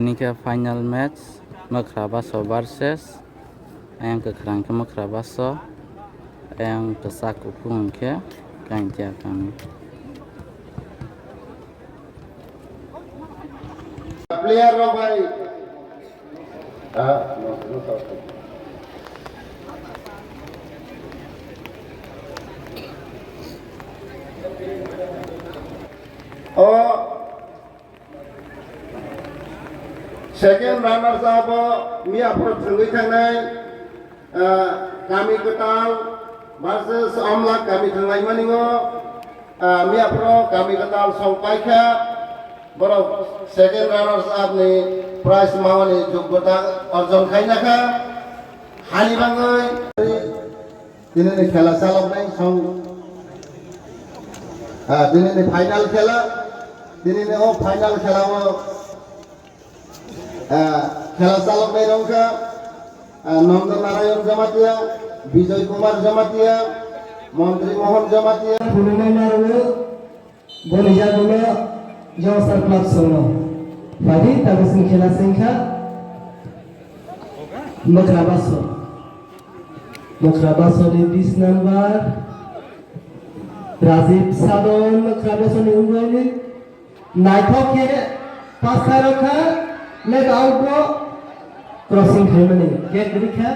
Ini ke final match Makrabaso versus yang kekerang ke Makrabaso yang pesak upung ke gantia kami. Player lo bhai. Oh, second runner sabo Mia Pro Tengui Tangai kami ketal versus Omlak kami Tangai Maningo Mia Pro kami ketal Songpaika Bro second runners up ni prize mawani Jogota Arjun Khainaka Hali Bangai ini ni khela salok nai song ini ni final khela ini ni final khela wo খেলা চালক নাই রংকা নন্দ নারায়ণ জমাতিয়া বিজয় কুমার জমাতিয়া মন্ত্রী মোহন জমাতিয়া পুরনো মারুল বলিজা গুলো জওসার club সোনো বাদি তাবসিং খেলা সংখ্যা মখরাবাসো di 20 number Rajib Southern মখরাবাসো ni উঙ্গনি নাইথকে পাঁচ রাখা leg out bro crossing harmony get dikha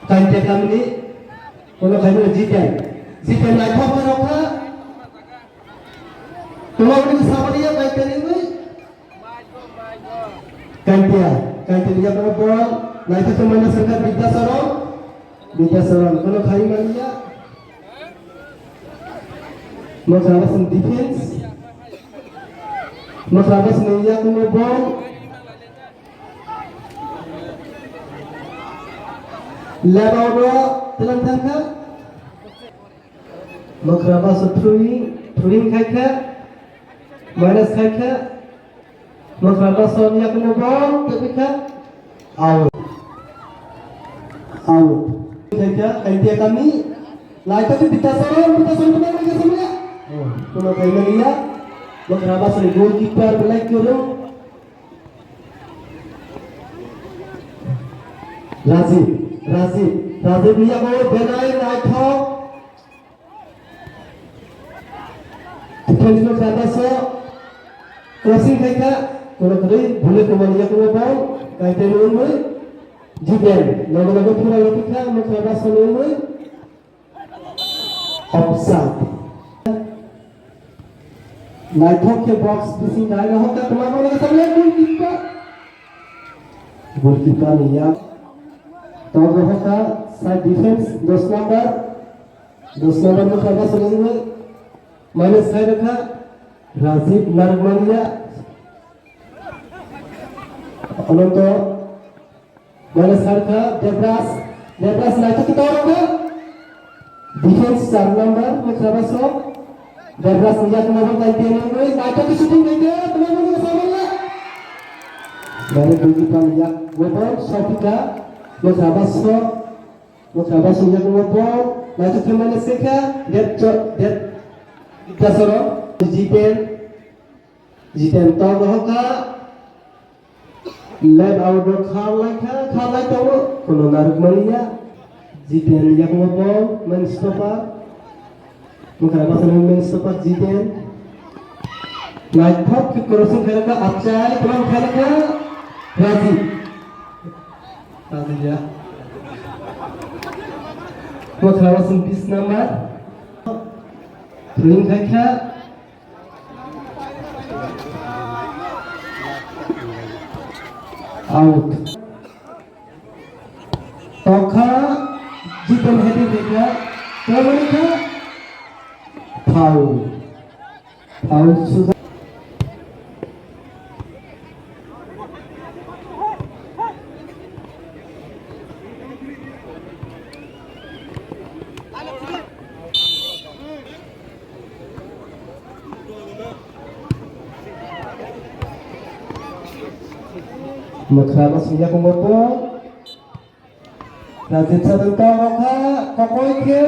kan te kamni kono khainu jitan lai thok rakha tomagni sabariya bai keringi kan dia kono ball lai thok mana sangka bidyasaram kono khai mania Makrabas defense Makrabas meja kuno ball leba udah telan tangka Makrabas throwing khaika minus khaika Makrabas meja kuno ball khaika out khaika kaintia kami laita tu bitasaran benar ke semua kuno kaina liya Makrabas ni goalkeeper belai kuro Razib dia mau benai naik thok defense Makrabas crossing khaika kono kari bule kumania kono ball kaite noi jiben logo pura lopika Makrabas noi offside नाइथोक के box किसी नहीं रहा होता तुम्हारे लोगों का सब goalkeeper नहीं यार तो रहा था साइड डिफेंस 10 नंबर में खड़ा सुनेंगे माइनस साइड रखा राजीव नरमलिया अनंत माइनस साइड का देवराज नाइथोक की तरफ होगा डिफेंस 4 नंबर में खड़ा सो Derbras lihat nomor ganti ini, naik ke shooting dia, teman-teman sama dari goalkeeper lihat gol, Sofika, Makrabas lihat gol, naik ke mana seka, dia dasar, jiten tahu bahwa led outdoor khalai tahu, kalau narik malia, jiten lihat gol, main stopper. Makrabas main stopper jitan naik thok ke crossing khaika achai pulang khaika Razib ya Makrabas 20 number pulang khaika out tokha jitan heading dekha kamarika Foul sudah Makrabas punya komodor Razib Sadanta Roka Kokoi ke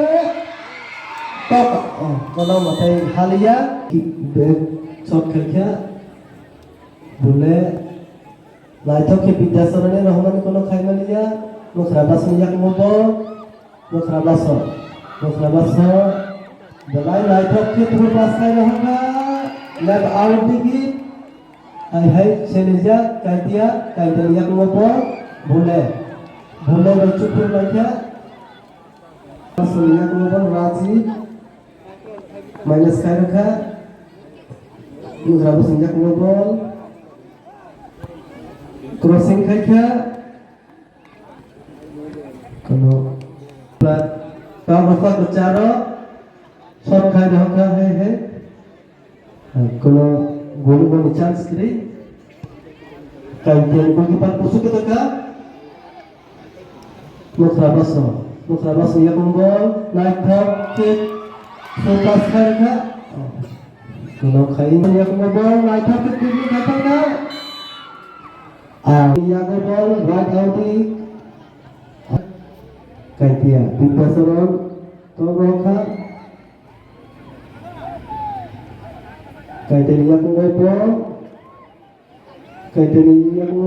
kalau matai halia shot khaikha bule laitok ke Bidyasaran Rahman kono khaimaniya Mukhrabas niyak mobo Mukhrabas belai laitok ke tu pas khai rahanga lab out digi hai chelija kaidia niyak mobo bule bercukur lagi niyak mobo Raji minus khairaka Mukhrabas niyak mobo crossing khaikha kono plat kawafa kecaro shot khai rahaka hai kono gol chance kri kaitian goalkeeper pusuk ketaka Mukhrabas niyak mobo night top kick focus khairaka kono khai niyak mobo night top kick khairaka Iago ball right out kaitia Bidyasaran Togoka kaitia Iago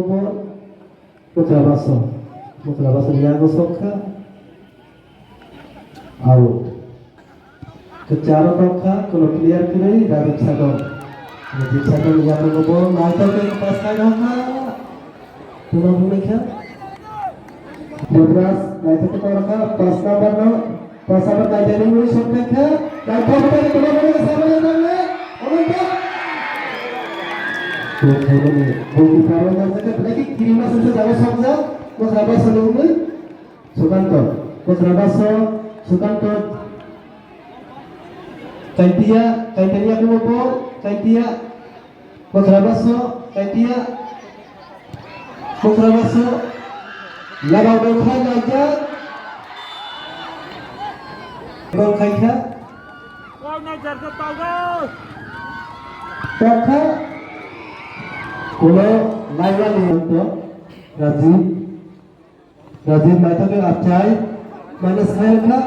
ball Mukhrabas Iago Soka out kecaro Toka kalau clear kiri Radip Sadon Iago ball naik ke pas kai Toka Tulang mereka Debras naik ke Toka pas number no pas number kajian ini shot mereka dan Toka dari tulang mereka sama yang namanya Bukti Paron dan Zakat lagi kiriman susah jauh saja Mukhrabas Nunggu Sukanto Kaitia Kumopo Kaitia Mukhrabas Labau Bengkai aja Bengkai kah Toka Kulo Laiwan untuk Rajiv Maita ke Acai Minus Khairka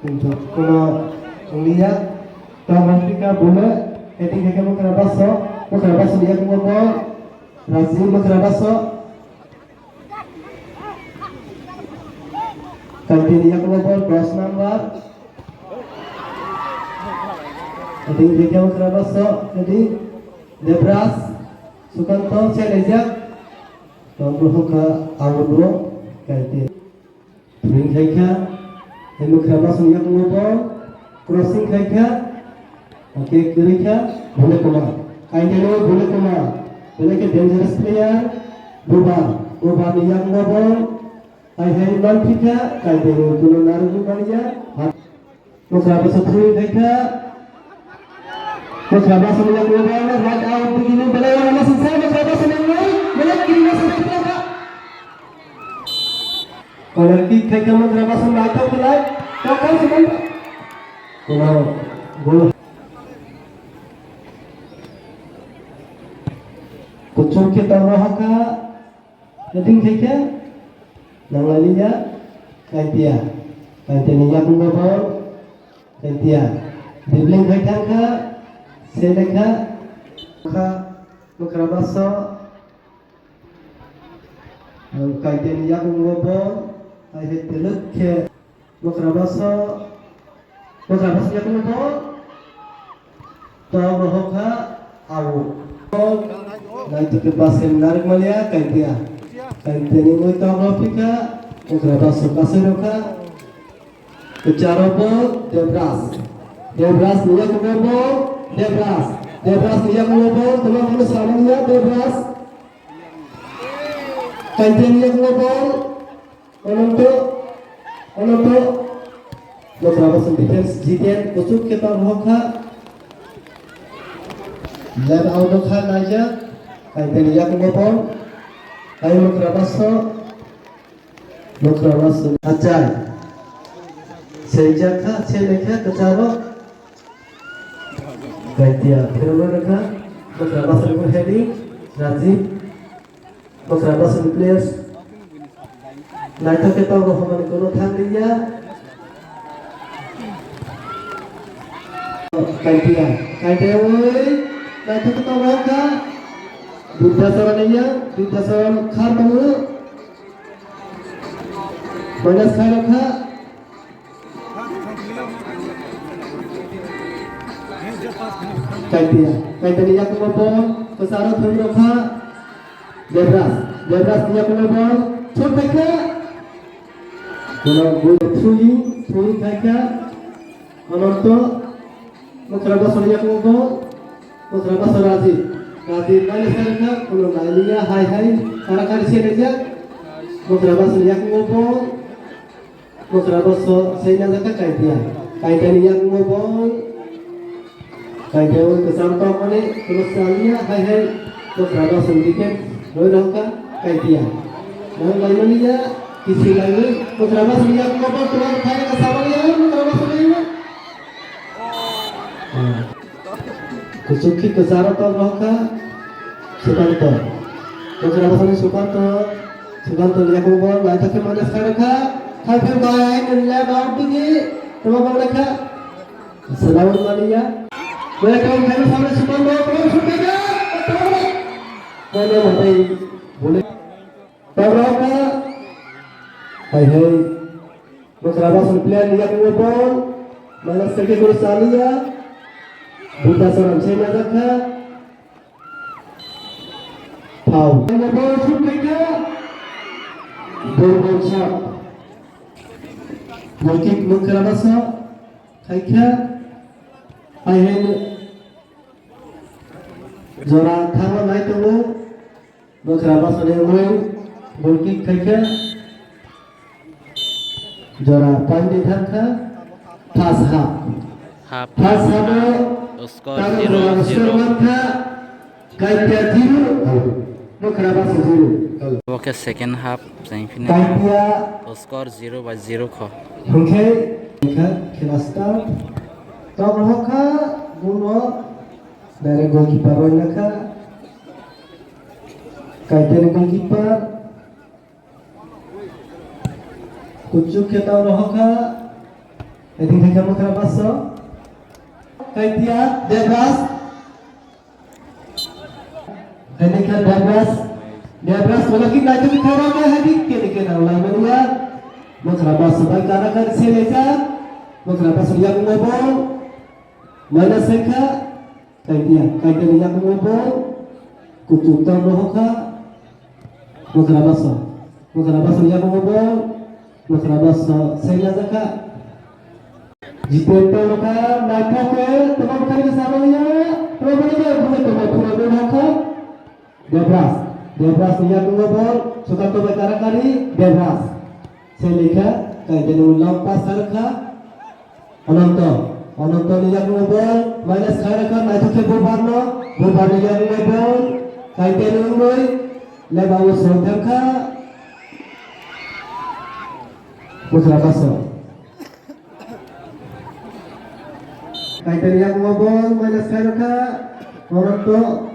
untuk Kulo Lihat Tamantika Bule Heading Heke Mukhrabas dia Kumopo Rajiv Mukhrabas Kantinia Kumopo 10 number Heading Heke Mukhrabas jadi Debras Sukanto Celejak Tombro ka awro kaite bring khaikha Mukhrabas niyak mobo crossing khaikha oke kirikha bhule koma kaitelo bhule koma bhule ke dangerous player boba niyak mobo hai man thika kaitelo kuno naru baniya Mukhrabas through khaikha Mukhrabas niyak mobo right out begini belai wala selesai Mukhrabas niyak belai kiri selesai Kalau kita kamu Mukhrabas naik ke lain, kau kan sebentar. Kalau bola, kucur kita rohaka, jadi kita, nang lainnya, kaitia niyak mobo, kaitia, dibling kaitangka, seleka, Mukhrabas, kaitia niyak mobo. Hai teluk ke Mukhrabas niyak mobo Tau rohoka awu Naik ke pasir menarik malia kaitia ni moi tau rohika Mukhrabas kasiroka Kecarobo Debras niyak mobo Debras niyak mobo teman-teman selamanya Debras kaitia niyak mobo Untuk Mukhrabas defense jitian kusuk kita rohka lab out kha naija kaitia niyak mobo hai Mukhrabas acai sejak selekha kecaro kaitia firmanaka Mukhrabas heading Rajiv Mukhrabas players Naito kita rohman kono thandiya kaitia woi naik kita roka Biddasaran khar bangu Manas khairaka Kaitan niya kumabon Kesara thumroka Debras niya kumabon Chot kaika Kuna thui kaika Anonto Mukrabas niya kumabon Mukrabas Razi nani sarka kuno naliya hai karakari seneja mukrabas niya kumabon mukrabas sena zaka kaita niya kumabon kaita kesarta mane kuno naliya hai mukrabas diken roi rangka kaitia dan lain niya kisi lagi mukrabas niya kumabon tuan kaya kasawaliya mukrabas niya Kusuki kesarata roka Sukanto Sukanto liya kumabon laita ke manas karaka Hampir bayan nilai bawang tinggi kumabon leka Selamat malia mereka kami sama Sukanto belum sudah mana matai boleh roka hai Mukrabas pilihan liya kumabon manas kaki kursalia Biddasaran sena zaka Pau Nabol Sumeka Borbon Shop Mungkin Mukrabasa Kaika Ayhen Zora Thawa Naitomo Mukrabasa Nemoy Mungkin Kaika Zora Pandi Thaka Tashab Tashab Skor 0-0 Kaita 0 Mukrabas 0 Oke second half semifinal Kaita skor 0-0 kho Oke Kila start Tom Hoka Buno dari goalkeeper Roynaka Kaita ni goalkeeper Kucuk kita Rohoka Edin Heka Mukrabas Kaitia Debras Henika Debras lagi laju di kawanan hadik kini ulai mania Mukrabas sebagai kanakan seleja Mukrabas liang ngobol mana seka Kaitia liang ngobol kucuk rohoka Mukrabas liang ngobol Mukrabas seleja Jipeta loka naikoke teman kali samanya teman loka Debras niya ngobol Sukanto bekara kali Debras seleka kay denu lampas karaka Anonto niya ngobol minus karaka naikoke Burbarno niya ngobol kay denu noy lebawo sodaka Mukrabas Kaiteria kumabon minus kairaka Moronto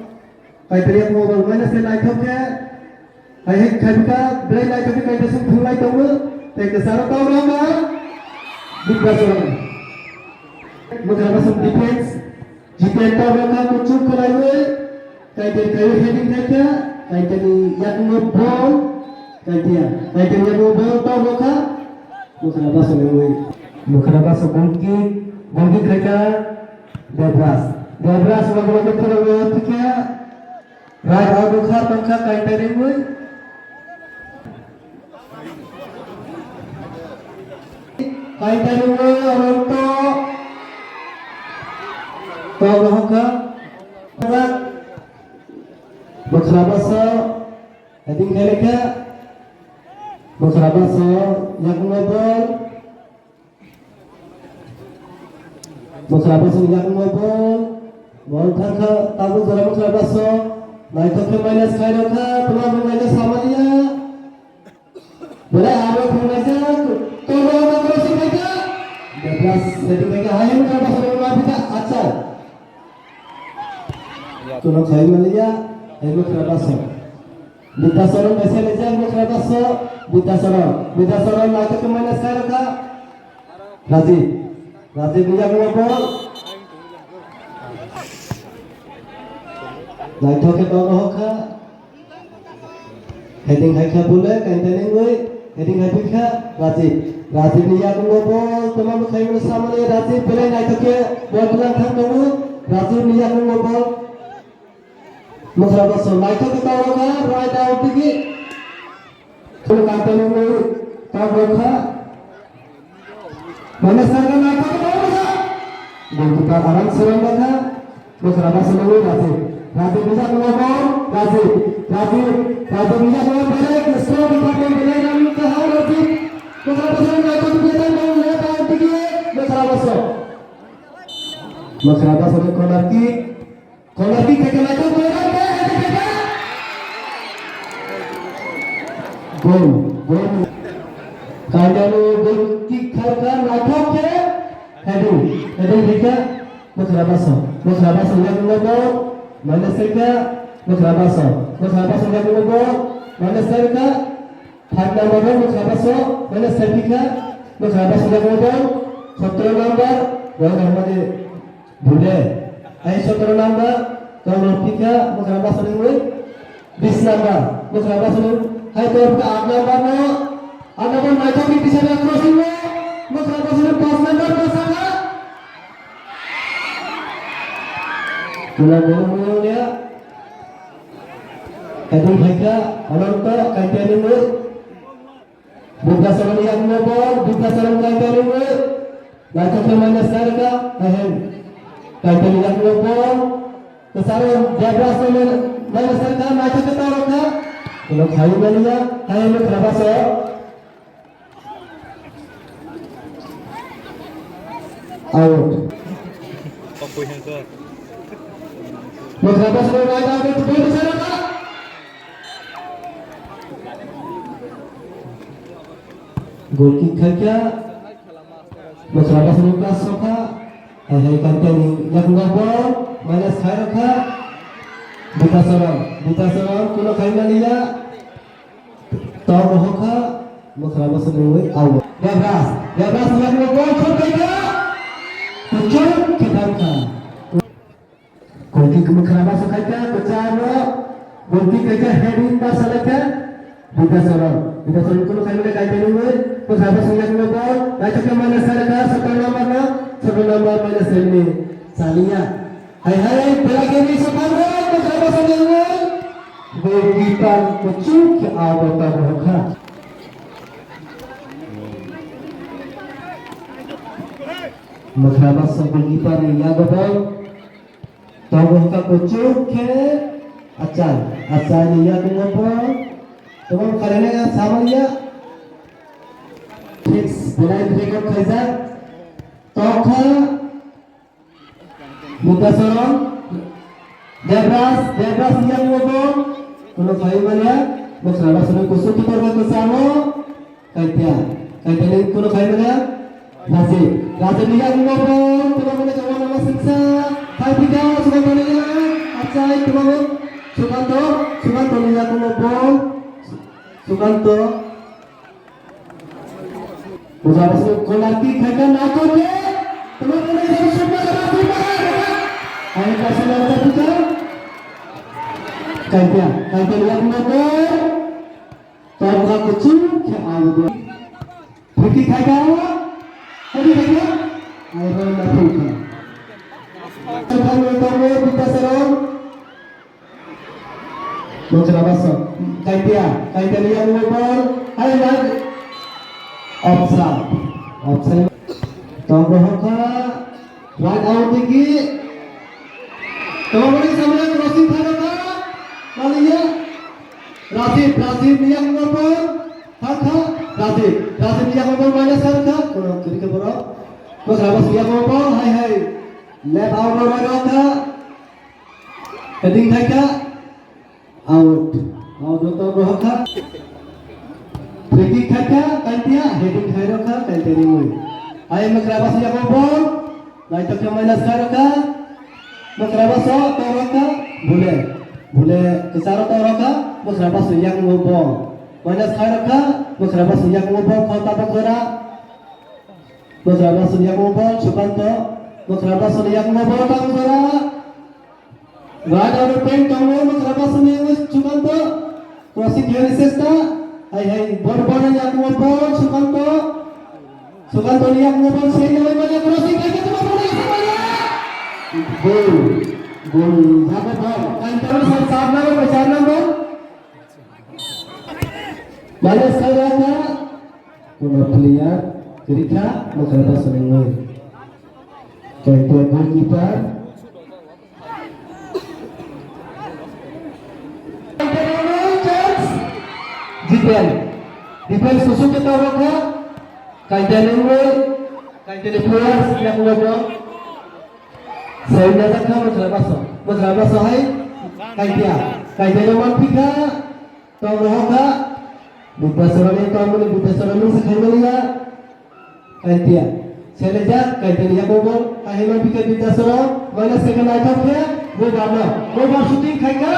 Kaiteria kumabon minus ke naitoke Hai kaibika Bray naitoke kaita sumphulai tongu Teka sarata orama Biddasaran Mukrabas defense Jipenta orama kucuk kalaiwe Kaiteri kayu heading kaita Kaiteri yakmo ball Kaiteri yakmo ball tau roka Mukrabas orama Mukrabas Bagi mereka Debras lagu-lagu terlalu tiga Right out buka tangka kaitan ini kaitan ini orang to hoka perak Mukrabasa heading mereka Mukrabasa yang ngobol Mukrabas yang ngobol Wal thaka tabu zara Mukrabas naitoke minus kairaka peluang minus samanya boleh awal pengaja tolong makrosi mereka 12 jadi mereka hanya Mukrabas mereka acar tolong saya melihat Mukrabas Biddasaran mesej aja Mukrabas Biddasaran naitoke minus kairaka Razi dia ngobol Naito ke toro ka. Heading hai ka bule kaintene ngoi. Heading hai ka Rajib. Rajib ni ya ko bol tamam khai mo samane Rajib bele naito ke bol bulan thang kamu. Rajib ni ya ko bol. Mukhra baso naito ke toro ka right out digi. Kulu kaintene ngoi toro ka. Mana sarga naito ke toro ka. Dan kita akan serangkan Mukhra baso ngoi Rajib. Rajib bisa ngomong, Rajib bisa ngomong balik, kesel dipakai balik kami ke hal Rajib. Mukhra baso nggak ikut kegiatan mau lihat tahun tinggi, Mukhra baso ke corner kick ke lagi gol. Kalau gol kick kan lakukan ke heading kita Mukhra baso yang ngomong. Mana serka Mukhra baso yang ngomong. Mana serka Third number Mukhra baso mana serka Mukhra baso yang ngomong. 17 number Rohit Ahmad Bhule. 17 number kalau kita Mukhra baso yang ngomong. 20 number Mukhra baso hai to 8 number naito ki piche mein crossing में Mukhra baso 5 number का साला Tulang dia heading haika Ananto kaitani mu buka saran yang ngobol buka saran kaitani mu naito ke mana sarga hen kaitani yang ngobol kesaran jabras में mana sarga naito ke taroka kalau khai mania hai Mukhra baso out Mukhra baso right out itu gol sarga gol kick kaya Mukhra baso ka soka hai kaitani yang ngobol mana sarga buka saran kalau khai mania toro ka Mukhra baso ngoi out Devras yang ngobol chotega Kucur kedangka Gol kick Mukhra baso kaita kecano gol kick kaita heading basalaka buka saran kalau khai mania kaita ngoi Mukhra baso yang ngobol naito ke mana sarka 10 number mana selni salia hai pelagi ni separuh Mukhra baso yang ngoi goalkeeper kucur ke awal roka Mukhra baso goalkeeper ni ya gol tawah ka kucur ke acan ni ya ngobol teman karena sama ya fix belain record khaizan toka buka saran Devras yang ngobol kalau khai mania Mukhra baso kusuk kita bersama kaitya ni kalau khai mania Rajib yang ngobol teman-teman coba nama siksa hai tiga Sukantoniya acai teman-teman Sukanto yang ngobol Sukanto Mukhra baso kolaki khakan aku ke teman-teman harus semua Rajib hai kasih nota kita kaitya yang ngobol toka kucur ke awal Bukti khakan Tadi kaya, ayo lakukan. Sekarang utama kita serang. Mukhra baso, kaitya yang ngobol, ayo lagi. Offside. Tombol ka, right out tinggi. Teman-teman sambil crossing thara Malia. Rajib yang ngobol, Rajib yang ngobol mana sarka? Kurang kiri ke bawah. Mukhra baso yang ngobol, hai. Left out ka. Heading ka. Out tombol ka. Free kick ka, kaitya heading ka, kaitya ni mo. Hai Mukhra baso yang ngobol, naito ke mana sarka? Mukhra baso toro ka, Bhule kesara toro ka, Mukhra baso yang ngobol. Mana sarka? Mukhra baso yang ngobol kota Bogora. Mukhra baso yang ngobol Sukanto. Mukhra baso yang ngobol Bogora. Right out of 10, Tongo, Makrabasone, Chukanto, crossing here Sesta, I Borbona Yakumopon, Chukanto, Chukanto Yakumopon, saying, crossing, I get goal, have a ball, and turns on Sarna number, Malas Karaka, Kuna player, Kirika, Makrabasone, goalkeeper. Defense susuk kita orang kaitan players yang ngobrol saya nak madrasah hai kaitan mantika tawroha buta sorani sekhameliya kaitan seleja kaitan yang ngobrol hai mantika buta sorong mana second item ke gol shooting khaika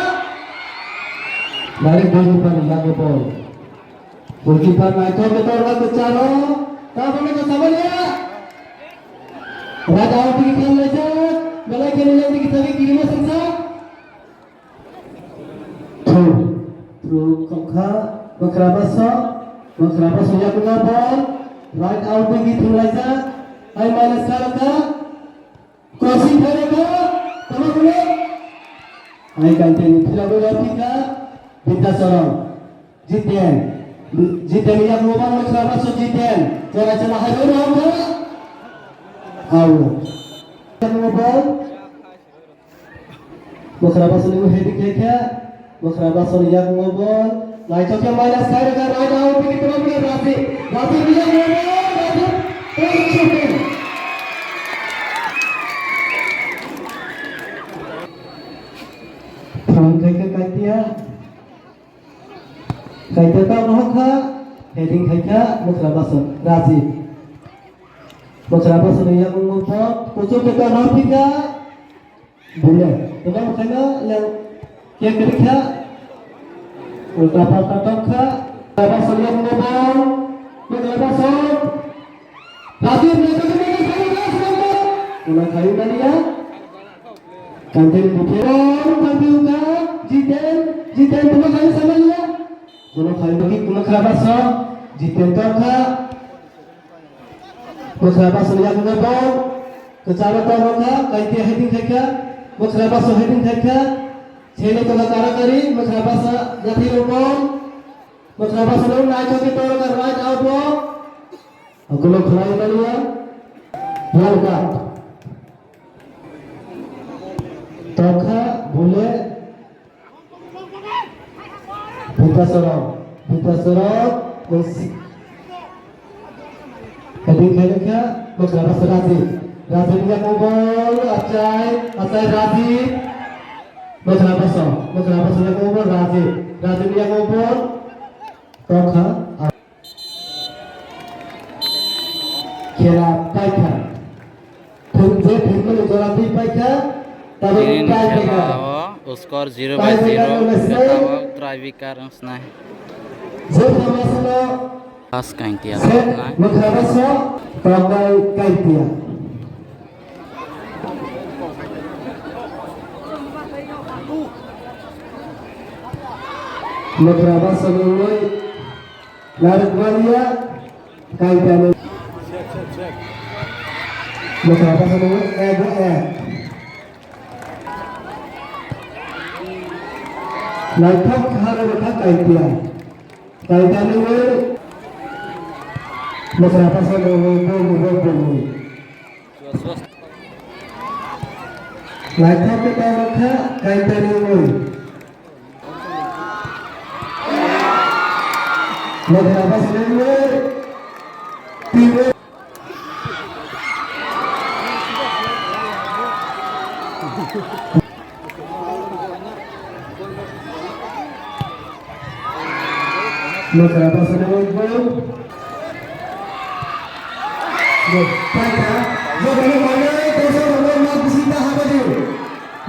dari goalkeeper yang ngobrol goalkeeper naik ke orang bercara, tak boleh ke sama dia. Raja awak pergi ke Malaysia, balai kini lagi kita pergi kiri masa. Through kongka, makrabasa yang mengabal, right out pergi ke Malaysia, ay minus karaka, crossing karaka, sama boleh. Ay kantin tidak boleh pergi, bintang sorong, Jiten yang ngomong makrabasa jiten, cara hadir orang Awu. Yang ngomong makrabasa ni heading kaya, makrabasa yang ngomong, naik cakap minus saya kan ada orang pergi terus Rafi dia ngomong, shooting. Thang kaya dia. Kaita tak mahka heading kaita makrabasa Razi makrabasa ni yang mengumpul kucuk kita nafika boleh kita makanya yang kerja ultrapan tataka makrabasa yang mengumpul makrabasa Razi mereka ulang kayu dia kantin bukit kampiuka jiten dua kali sama dia Kalau kali bagi makrabasa jitentor ka makrabasa yang ngabau kecara ka kaiti heading ka makrabasa heading ka chele to cara kari makrabasa jati umum makrabasa lo naik ke tor ka right out wo agulo khlai baliya bolga toka bole Buta sorong, heading ka, makrabasa Razi dia ngomong, acai Razi, makrabasa yang ngomong Razi dia ngomong, toka, kira paika, tunjuk menjadi paika, tapi paika. Skor 0-0 drive karang snai pas kaintia snai makrabasa pakai kaintia makrabasa mulai larat malia kaintia makrabasa mulai Laithak kahara rekha kaitia ni makrabasa ngomong Laithak kita rekha kaitia ni makrabasa tiwe makrabasa ngomong Baiklah, jadi mana terus nak bisita hadir,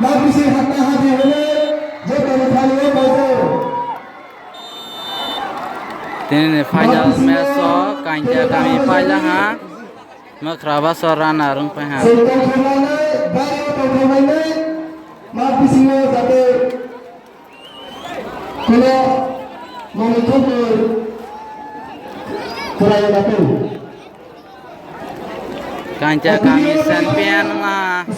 nak bisita hadir jadi kali baru. Ini final match kaintia kami final ha, makrabasa rana rung pehan. Sekarang mana baru permainan, nak bisita Kalau mau ikut kurang datang. Kanca kami sampean mah